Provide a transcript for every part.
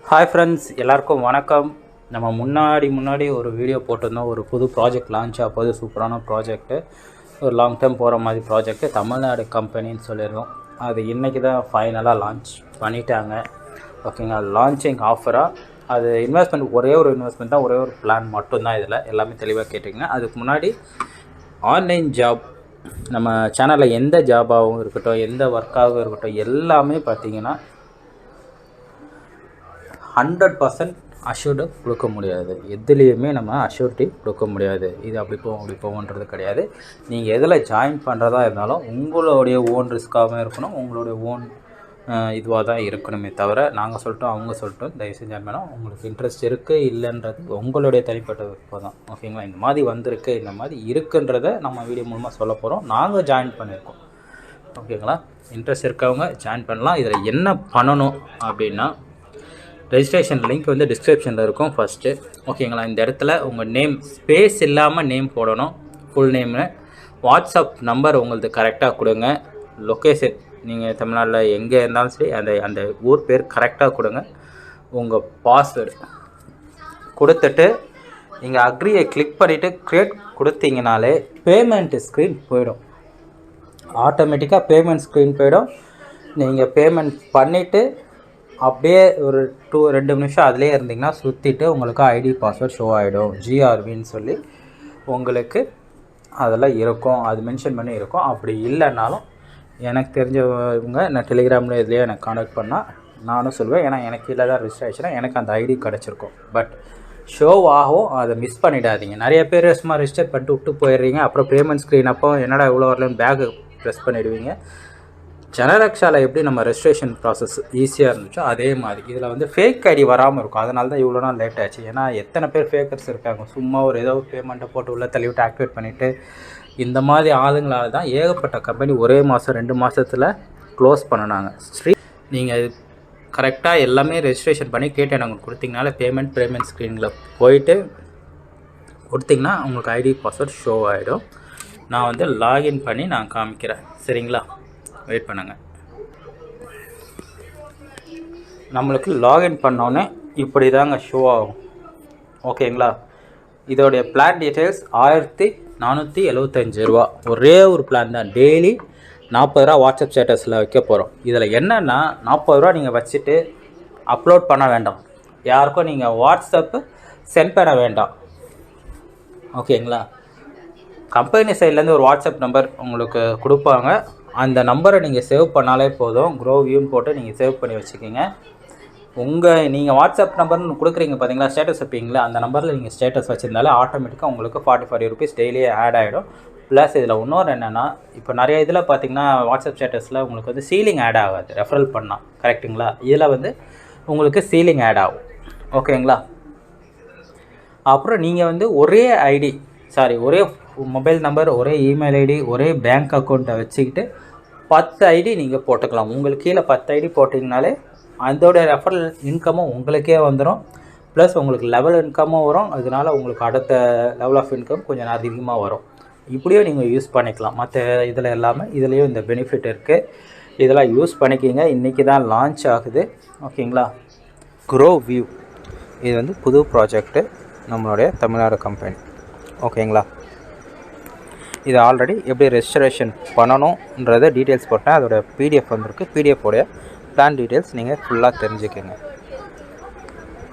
Hi friends, எல்லாருக்கும் வணக்கம். நம்ம முன்னாடி ஒரு வீடியோ போட்டிருந்தோம். ஒரு புது ப்ராஜெக்ட் லான்ச் ஆகுது. சூப்பரான ப்ராஜெக்ட்டு, ஒரு லாங் டேர்ம் போகிற மாதிரி ப்ராஜெக்ட்டு, தமிழ்நாடு கம்பெனின்னு சொல்லியிருக்கோம். அது இன்றைக்கி தான் ஃபைனலாக லான்ச் பண்ணிட்டாங்க. ஓகேங்களா, லான்ச்சிங் ஆஃபராக அது இன்வெஸ்ட்மெண்ட் ஒரே ஒரு இன்வெஸ்ட்மெண்ட் தான், ஒரே ஒரு பிளான் மட்டும்தான். இதில் எல்லாமே தெளிவாக கேட்டிங்கன்னா, அதுக்கு முன்னாடி ஆன்லைன் ஜாப் நம்ம சேனலில் எந்த ஜாபாகவும் இருக்கட்டும், எந்த ஒர்க்காகவும் இருக்கட்டும், எல்லாமே பார்த்திங்கன்னா 100% அஷ்யூர்டு கொடுக்க முடியாது. எதுலேயுமே நம்ம அஷ்யூரிட்டி கொடுக்க முடியாது. இது அப்படி போகும்ன்றது கிடையாது. நீங்கள் எதில் ஜாயின் பண்ணுறதா இருந்தாலும் உங்களுடைய ஓன் ரிஸ்க்காகவும் இருக்கணும், உங்களுடைய ஓன் இதுவாக தான் இருக்கணுமே தவிர நாங்கள் சொல்லிட்டோம் அவங்க சொல்லிட்டோம் தயவு செஞ்சு ஜாயின் பண்ணோம். உங்களுக்கு இன்ட்ரெஸ்ட் இருக்குது இல்லைன்றது உங்களுடைய தனிப்பட்ட விருப்பம் தான். ஓகேங்களா, இந்த மாதிரி வந்திருக்கு, இந்த மாதிரி இருக்குன்றதை நம்ம வீடியோ மூலமாக சொல்ல போகிறோம். நாங்கள் ஜாயின் பண்ணியிருக்கோம். ஓகேங்களா, இன்ட்ரெஸ்ட் இருக்கவங்க ஜாயின் பண்ணலாம். இதில் என்ன பண்ணணும் அப்படின்னா, ரெஜிஸ்ட்ரேஷன் லிங்க் வந்து டிஸ்கிரிப்ஷனில் இருக்கும் ஃபஸ்ட்டு. ஓகேங்களா, இந்த இடத்துல உங்கள் நேம் ஸ்பேஸ் இல்லாமல் நேம் போடணும், ஃபுல் நேமு. வாட்ஸ்அப் நம்பர் உங்களது கரெக்டாக கொடுங்க. லொக்கேஷன் நீங்கள் தமிழ்நாட்டில் எங்கே இருந்தாலும் சரி அந்த ஊர் பேர் கரெக்டாக கொடுங்க. உங்கள் பாஸ்வேர்டு கொடுத்துட்டு நீங்கள் அக்ரியை கிளிக் பண்ணிவிட்டு க்ரியேட் கொடுத்தீங்கனாலே பேமெண்ட் ஸ்க்ரீன் போயிடும். ஆட்டோமேட்டிக்காக பேமெண்ட் ஸ்க்ரீன் போயிடும். நீங்கள் பேமெண்ட் பண்ணிவிட்டு அப்படியே ஒரு 2 நிமிஷம் அதிலே இருந்திங்கன்னா சுற்றிட்டு உங்களுக்கு ஐடி பாஸ்வேர்ட் ஷோ ஆகிடும். ஜிஆர்வின்னு சொல்லி உங்களுக்கு அதெல்லாம் இருக்கும், அது மென்ஷன் பண்ணி இருக்கும். அப்படி இல்லைன்னாலும் எனக்கு தெரிஞ்சவங்க நான் டெலிகிராமில் இதுலேயே எனக்கு கான்டாக்ட் பண்ணால் நானும் சொல்லுவேன். ஏன்னா எனக்கு இல்லை தான் ரிஜிஸ்ட்ரேஷனாக எனக்கு அந்த ஐடி கிடச்சிருக்கும். பட் ஷோ ஆகும், அதை மிஸ் பண்ணிடாதீங்க. நிறைய பேர் சும்மா ரிஜிஸ்டர் பண்ணிட்டு விட்டு போயிடுறீங்க. அப்புறம் பேமெண்ட் ஸ்க்ரீன் அப்போ என்னடா இவ்வளோ வரலன்னு பேக்கு ப்ரெஸ் பண்ணிவிடுவீங்க. ஜெனரக்ஷாவில் எப்படி நம்ம ரெஜிஸ்ட்ரேஷன் ப்ராசஸ் ஈஸியாக இருந்துச்சோ அதே மாதிரி இதில் வந்து ஃபேக் ஐடி வராமல் இருக்கும். அதனால தான் இவ்வளோ நாள் லேட் ஆச்சு. ஏன்னா எத்தனை பேர் ஃபேக்கர்ஸ் இருக்காங்க, சும்மா ஒரு ஏதோ பேமெண்ட்டை போட்டு உள்ளே தள்ளிவிட்டு ஆக்டிவேட் பண்ணிவிட்டு இந்த மாதிரி ஆளுங்களால் தான் ஏகப்பட்ட கம்பெனி ஒரே மாதம் 2 மாதத்தில் க்ளோஸ் பண்ணினாங்க. நீங்கள் கரெக்டாக எல்லாமே ரெஜிஸ்ட்ரேஷன் பண்ணி கேட்டு எனக்கு கொடுத்தீங்கனால பேமெண்ட் ஸ்க்ரீனில் போயிட்டு கொடுத்திங்கன்னா உங்களுக்கு ஐடி பாஸ்வேர்ட் ஷோ ஆகிடும். நான் வந்து லாகின் பண்ணி நான் காமிக்கிறேன், சரிங்களா? வெயிட் பண்ணுங்கள். நம்மளுக்கு லாகின் பண்ணோன்னே இப்படி தாங்க ஷோ ஆகும். ஓகேங்களா, இதோடைய பிளான் டீட்டெயில்ஸ் 1475 ரூபா. ஒரே ஒரு பிளான் தான். டெய்லி 40 ரூபா வாட்ஸ்அப் ஸ்டேட்டஸில் வைக்க போகிறோம். இதில் என்னென்னா 40 ரூபா நீங்கள் வச்சுட்டு அப்லோட் பண்ண வேண்டாம், யாருக்கும் நீங்கள் வாட்ஸ்அப்பு சென்ட் பண்ண வேண்டாம். ஓகேங்களா, கம்பெனி சைட்லேருந்து ஒரு வாட்ஸ்அப் நம்பர் உங்களுக்கு கொடுப்பாங்க. அந்த நம்பரை நீங்கள் சேவ் பண்ணாலே போதும். க்ரோவியூன்னு போட்டு நீங்கள் சேவ் பண்ணி வச்சுக்கிங்க. நீங்கள் வாட்ஸ்அப் நம்பர்னு கொடுக்குறீங்க பார்த்தீங்களா, ஸ்டேட்டஸ் வைப்பீங்களா, அந்த நம்பரில் நீங்கள் ஸ்டேட்டஸ் வச்சுருந்தாலே ஆட்டோமேட்டிக்காக உங்களுக்கு 40 ரூபீஸ் டெய்லியே ஆட் ஆகிடும். ப்ளஸ் இதில் இன்னொரு என்னென்னா, இப்போ நிறைய இதில் பார்த்தீங்கன்னா வாட்ஸ்அப் ஸ்டேட்டஸில் உங்களுக்கு வந்து சீலிங் ஆட் ஆகாது ரெஃபரல் பண்ணால், கரெக்டுங்களா? இதில் வந்து உங்களுக்கு சீலிங் ஆட் ஆகும். ஓகேங்களா, அப்புறம் நீங்கள் வந்து ஒரே மொபைல் நம்பர், ஒரே இமெயில் ஐடி, ஒரே பேங்க் அக்கௌண்ட்டை வச்சுக்கிட்டு 10 ஐடி நீங்கள் போட்டுக்கலாம். உங்களுக்கு கீழே 10 ஐடி போட்டிங்கனாலே அதோட ரெஃபரல் இன்கமும் உங்களுக்கே வந்துடும். ப்ளஸ் உங்களுக்கு லெவல் இன்கமும் வரும். அதனால உங்களுக்கு அடுத்த லெவல் ஆஃப் இன்கம் கொஞ்சம் அதிகமாக வரும். இப்படியும் நீங்கள் யூஸ் பண்ணிக்கலாம். மற்ற இதில் எல்லாமே இதுலேயும் இந்த பெனிஃபிட் இருக்குது. இதெல்லாம் யூஸ் பண்ணிக்கிங்க. இன்றைக்கி தான் லான்ச் ஆகுது. ஓகேங்களா, க்ரோவியூ இது வந்து புது ப்ராஜெக்ட்டு, நம்மளுடைய தமிழ்நாடு கம்பெனி. ஓகேங்களா, இது ஆல்ரெடி எப்படி ரெஜிஸ்ட்ரேஷன் பண்ணணுன்றதை டீட்டெயில்ஸ் போட்டேன். அதோட பிடிஎஃப் வந்திருக்கு. பிடிஎஃபோடைய பிளான் டீட்டெயில்ஸ் நீங்கள் ஃபுல்லாக தெரிஞ்சுக்கோங்க.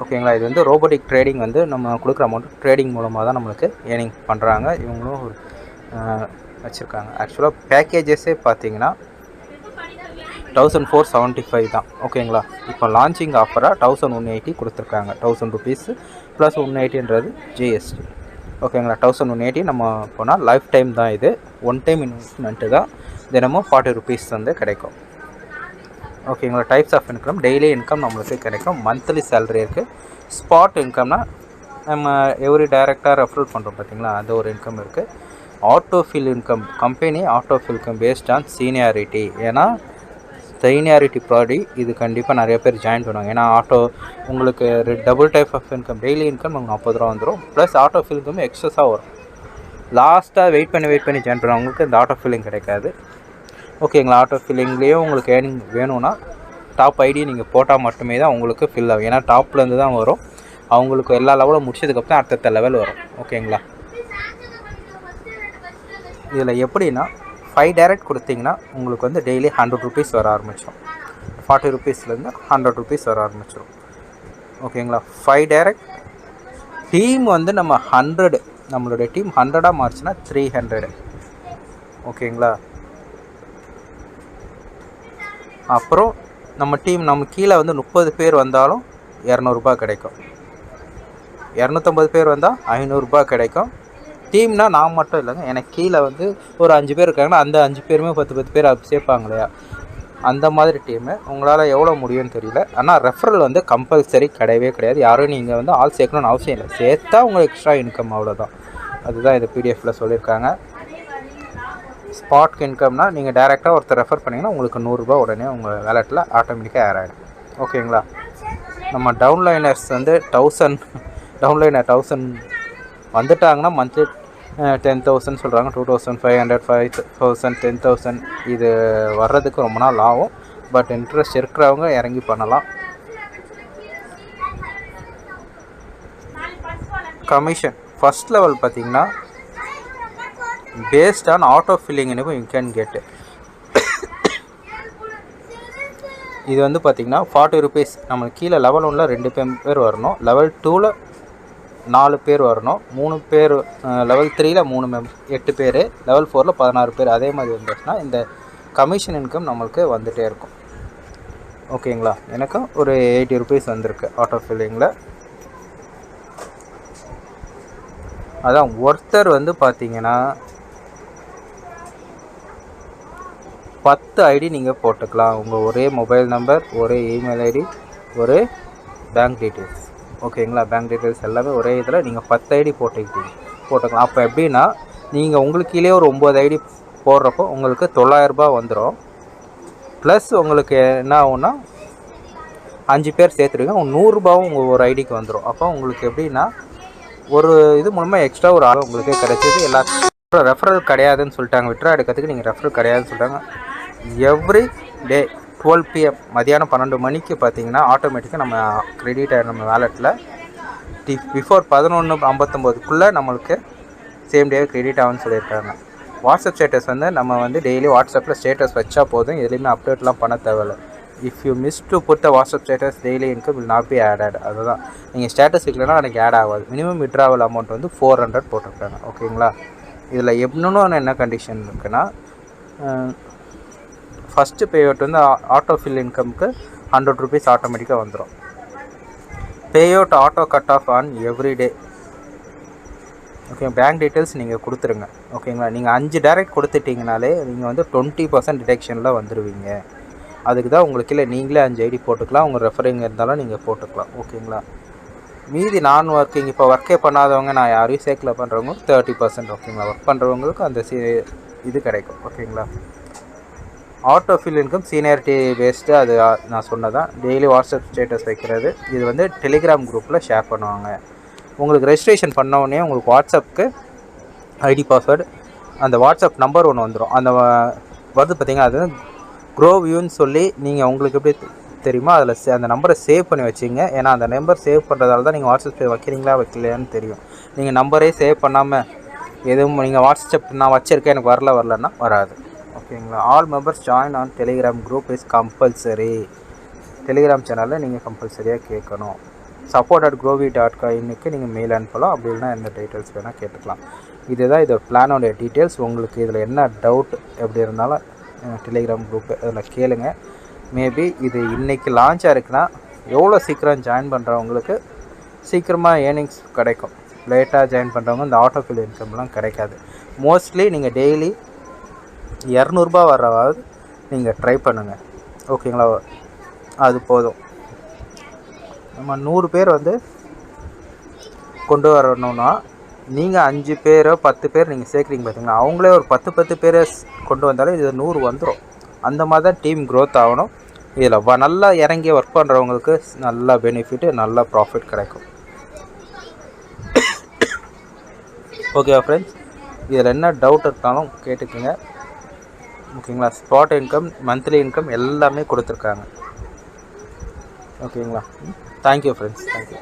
ஓகேங்களா, இது வந்து ரோபோட்டிக் ட்ரேடிங் வந்து நம்ம கொடுக்குற அமௌண்ட் ட்ரேடிங் மூலமாக தான் நம்மளுக்கு ஏர்னிங் பண்ணுறாங்க. இவங்களும் வச்சுருக்காங்க. ஆக்சுவலாக பேக்கேஜஸே பார்த்தீங்கன்னா 1475 தான். ஓகேங்களா, இப்போ லான்ச்சிங் ஆஃபராக 1180 கொடுத்துருக்காங்க. 1000 ருபீஸ் ப்ளஸ் 180ன்றது ஜிஎஸ்டி. ஓகேங்களா, 1180 நம்ம போனால் லைஃப் டைம் தான். இது ஒன் டைம் இன்வெஸ்ட்மெண்ட்டு தான். தினமும் 40 ருபீஸ் வந்து கிடைக்கும். ஓகேங்களா, types of income, daily income நம்மளுக்கு கிடைக்கும். மந்த்லி சேலரி இருக்குது. ஸ்பாட் இன்கம்னா நம்ம எவ்ரி டைரெக்டாக ரெஃபரல் பண்ணுறோம் பார்த்தீங்களா, அது ஒரு இன்கம் இருக்குது. Autofill income, company autofill income based on seniority. ஏன்னா சீனியாரிட்டி ப்ராடி இது கண்டிப்பாக நிறைய பேர் ஜாயின் பண்ணுவாங்க. ஏன்னா உங்களுக்கு double type of income, daily income உங்களுக்கு 40 ரூபா வந்துடும். ப்ளஸ் ஆட்டோஃபில் இன்கம் எக்ஸஸாக வரும். லாஸ்ட்டாக வெயிட் பண்ணி ஜாயின் பண்ணுறவங்களுக்கு இந்த ஆட்டோ ஃபில்லிங் கிடைக்காது. ஓகேங்களா, ஆட்டோ ஃபில்லிங்லேயும் உங்களுக்கு ஏர்னிங் வேணும்னா டாப் ஐடி நீங்கள் போட்டால் மட்டுமே தான் உங்களுக்கு ஃபில் ஆகும். ஏன்னா டாப்லேருந்து தான் வரும். அவங்களுக்கு எல்லா லெவலும் முடிச்சதுக்கப்புறம் அடுத்த லெவல் வரும். ஓகேங்களா? இதில் எப்படின்னா 5 டைரக்ட் கொடுத்தீங்கன்னா உங்களுக்கு வந்து டெய்லி 100 ருபீஸ் வர ஆரம்பிச்சிடும். 40 ருபீஸ்லேருந்து 100 ருபீஸ் வர ஆரம்பிச்சிடும். ஓகேங்களா? 5 டைரக்ட் டீம் வந்து நம்ம 100, நம்மளுடைய டீம் 100ஆக மாறுச்சுன்னா 300. ஓகேங்களா? அப்புறம் நம்ம கீழே வந்து 30 பேர் வந்தாலும் 200 கிடைக்கும். 250 பேர் வந்தால் 500 கிடைக்கும். டீம்னா நான் மட்டும் இல்லைங்க, எனக்கு கீழே வந்து ஒரு 5 பேர் இருக்காங்கன்னா அந்த 5 பேருமே 10 பேர் அது சேர்ப்பாங்க இல்லையா? அந்த மாதிரி டீமு உங்களால் எவ்வளோ முடியும்னு தெரியல. ஆனால் ரெஃபரல் வந்து கம்பல்சரி கிடையாது. யாரும் நீங்கள் வந்து ஆள் சேர்க்கணும்னு அவசியம் இல்லை. சேர்த்தா உங்களுக்கு எக்ஸ்ட்ரா இன்கம், அவ்வளோதான். அதுதான் இது பிடிஎஃப்பில் சொல்லியிருக்காங்க. ஸ்பாட் இன்கம்னா நீங்கள் டேரெக்டாக ஒருத்தர் ரெஃபர் பண்ணிங்கன்னா உங்களுக்கு 100 ரூபா உடனே உங்கள் வேலெட்டில் ஆட்டோமேட்டிக்காக ஆட் ஆகிடும். ஓகேங்களா? நம்ம டவுன்லைனர்ஸ் வந்து 1000 வந்துட்டாங்கன்னா மந்த்லி 10,000 சொல்கிறாங்க. 2,500, 5,000, 10,000 இது வர்றதுக்கு ரொம்ப நாள் ஆகும். பட் இன்ட்ரெஸ்ட் இருக்கிறவங்க இறங்கி பண்ணலாம். கமிஷன் ஃபஸ்ட் லெவல் பார்த்திங்கன்னா பேஸ்ட் ஆன் ஆட்டோ ஃபில்லிங்னுக்கும் யூ கேன் கெட். இது வந்து பார்த்திங்கன்னா 40 ருபீஸ். நம்மளுக்கு கீழே லெவல் 1ல் 2 பேர் வரணும், லெவல் 2ல் 4 பேர் வரணும், 3 பேர் லெவல் 3ல் 8 பேர், லெவல் 4ல் 16 பேர். அதே மாதிரி வந்துச்சுன்னா இந்த கமிஷன் இன்கம் நம்மளுக்கு வந்துகிட்டே இருக்கும். ஓகேங்களா? எனக்கும் ஒரு 80 ருபீஸ் வந்திருக்கு ஆட்டோ ஃபில்லிங்கில். அதான் ஒருத்தர் வந்து பார்த்திங்கன்னா 10 ஐடி நீங்கள் போட்டுக்கலாம். உங்கள் ஒரே மொபைல் நம்பர், ஒரே இமெயில் ஐடி, ஒரே பேங்க் டீட்டெயில்ஸ். ஓகேங்களா? பேங்க் டீட்டெயில்ஸ் எல்லாமே ஒரே இதில் நீங்கள் 10 ஐடி போட்டுக்கலாம். அப்போ எப்படின்னா நீங்கள் உங்களுக்கு கீழே ஒரு 9 ஐடி போடுறப்போ உங்களுக்கு 900 ரூபா வந்துடும். ப்ளஸ் உங்களுக்கு என்ன ஆகும்னா 5 பேர் சேர்த்துருங்க, 100 ரூபாவும் உங்கள் ஒரு ஐடிக்கு வந்துடும். அப்போ உங்களுக்கு எப்படின்னா ஒரு இது மூலமாக எக்ஸ்ட்ரா ஒரு ஆள் உங்களுக்கு கிடைச்சது. எல்லாத்துக்கும் ரெஃபரல் கிடையாதுன்னு சொல்லிட்டாங்க. விட்ரா எடுக்கிறதுக்கு நீங்கள் ரெஃபரல் கிடையாதுன்னு சொல்லிட்டாங்க. எவ்ரி டே 12 PM மதியானம் 12 மணிக்கு பார்த்தீங்கன்னா ஆட்டோமேட்டிக்காக நம்ம கிரெடிட் ஆகிடும் நம்ம வேலெட்டில். பிஃபோர் 11:59க்குள்ளே நம்மளுக்கு சேம் டே கிரெடிட் ஆகும்னு சொல்லியிருக்காங்க. வாட்ஸ்அப் ஸ்டேட்டஸ் வந்து நம்ம வந்து டெய்லி வாட்ஸ்அப்பில் ஸ்டேட்டஸ் வச்சா போதும், எதுலேயுமே அப்டேட்லாம் பண்ண தேவையில்லை. If you miss to put the WhatsApp status daily income will not be added. அதுதான், நீங்கள் ஸ்டேட்டஸ் வைக்கலன்னா எனக்கு ஆட் ஆகாது. மினிமம் விட்ராவல் அமௌண்ட் வந்து 400 போட்டிருக்காங்க. ஓகேங்களா? இதில் இன்னொன்று என்ன கண்டிஷன் இருக்குன்னா, ஃபஸ்ட்டு பேஅவுட் வந்து ஆட்டோ ஃபில் இன்கம்க்கு 100 ருபீஸ் ஆட்டோமேட்டிக்காக வந்துடும். Payout auto cut off on every day. Okay, bank details நீங்கள் கொடுத்துருங்க. ஓகேங்களா? நீங்கள் 5 டைரக்ட் கொடுத்துட்டிங்கனாலே நீங்கள் வந்து 20% டிடெக்ஷனில் வந்துடுவீங்க. அதுக்கு தான் உங்களுக்கு இல்லை, நீங்களே 5 ஐடி போட்டுக்கலாம். உங்கள் ரெஃபரிங் இருந்தாலும் நீங்கள் போட்டுக்கலாம். ஓகேங்களா? மீதி நான் ஒர்க்கிங் இப்போ ஒர்க்கே பண்ணாதவங்க, நான் யாரையும் சேர்க்கல பண்ணுறவங்க 30%. ஓகேங்களா? ஒர்க் பண்ணுறவங்களுக்கு அந்த இது கிடைக்கும். ஓகேங்களா? Auto fill income seniority based, அது நான் சொன்னதான். டெய்லி வாட்ஸ்அப் ஸ்டேட்டஸ் வைக்கிறது, இது வந்து டெலிகிராம் குரூப்பில் ஷேர் பண்ணுவாங்க. உங்களுக்கு ரெஜிஸ்ட்ரேஷன் பண்ணோடனே உங்களுக்கு வாட்ஸ்அப்புக்கு ஐடி பாஸ்வேர்டு, அந்த வாட்ஸ்அப் நம்பர் ஒன்று வந்துடும். அந்த வருது பார்த்திங்கன்னா, அது க்ரோவியூன்னு சொல்லி நீங்கள் உங்களுக்கு எப்படி தெரியுமா அதில் அந்த நம்பரை சேவ் பண்ணி வச்சிங்க. ஏன்னா அந்த நம்பர் சேவ் பண்ணுறதால தான் நீங்கள் வாட்ஸ்அப் வைக்கிறீங்களா வைக்கலையான்னு தெரியும். நீங்கள் நம்பரே சேவ் பண்ணாமல் எதுவும் நீங்கள் வாட்ஸ்அப் நான் வச்சுருக்கேன் எனக்கு வரலன்னா வராது. ஓகேங்களா? All members join on Telegram group is compulsory. Telegram சேனலில் நீங்கள் கம்பல்சரியாக கேட்கணும். support@grovi.coinக்கு நீங்கள் மெயில் அனுப்பலாம். அப்படி இல்லைனா எந்த டீட்டெயில்ஸ் வேணால் கேட்டுக்கலாம். இதுதான் இதோட பிளானோடைய டீட்டெயில்ஸ். உங்களுக்கு இதில் என்ன டவுட் எப்படி இருந்தாலும் டெலிகிராம் குரூப்பு அதில் கேளுங்க. மேபி இது இன்றைக்கி லான்ச் ஆகிருக்குன்னா எவ்வளோ சீக்கிரம் ஜாயின் பண்ணுறவங்களுக்கு சீக்கிரமாக ஏர்னிங்ஸ் கிடைக்கும். லேட்டாக ஜாயின் பண்ணுறவங்க இந்த ஆட்டோ ஃபில் இன்கம்லாம் கிடைக்காது. மோஸ்ட்லி நீங்கள் டெய்லி 200 ரூபா வர்றவாது நீங்கள் ட்ரை பண்ணுங்கள். ஓகேங்களா? அது போதும். நம்ம 100 பேர் வந்து கொண்டு வரணும்னா நீங்கள் 5 பேரோ 10 பேர் நீங்கள் சேர்க்குறீங்க பார்த்தீங்களா, அவங்களே ஒரு 10 பேரை கொண்டு வந்தாலும் இது 100 வந்துடும். அந்த மாதிரி தான் டீம் க்ரோத் ஆகணும். இதில் நல்லா இறங்கி ஒர்க் பண்ணுறவங்களுக்கு நல்லா பெனிஃபிட்டு, நல்லா ப்ராஃபிட் கிடைக்கும். ஓகே ஃப்ரெண்ட்ஸ், இதில் என்ன டவுட் இருந்தாலும் கேட்டுக்குங்க. ஓகேங்களா? ஸ்பாட் இன்கம், மந்த்லி இன்கம் எல்லாமே கொடுத்துருக்காங்க. ஓகேங்களா? Thank you friends, thank you.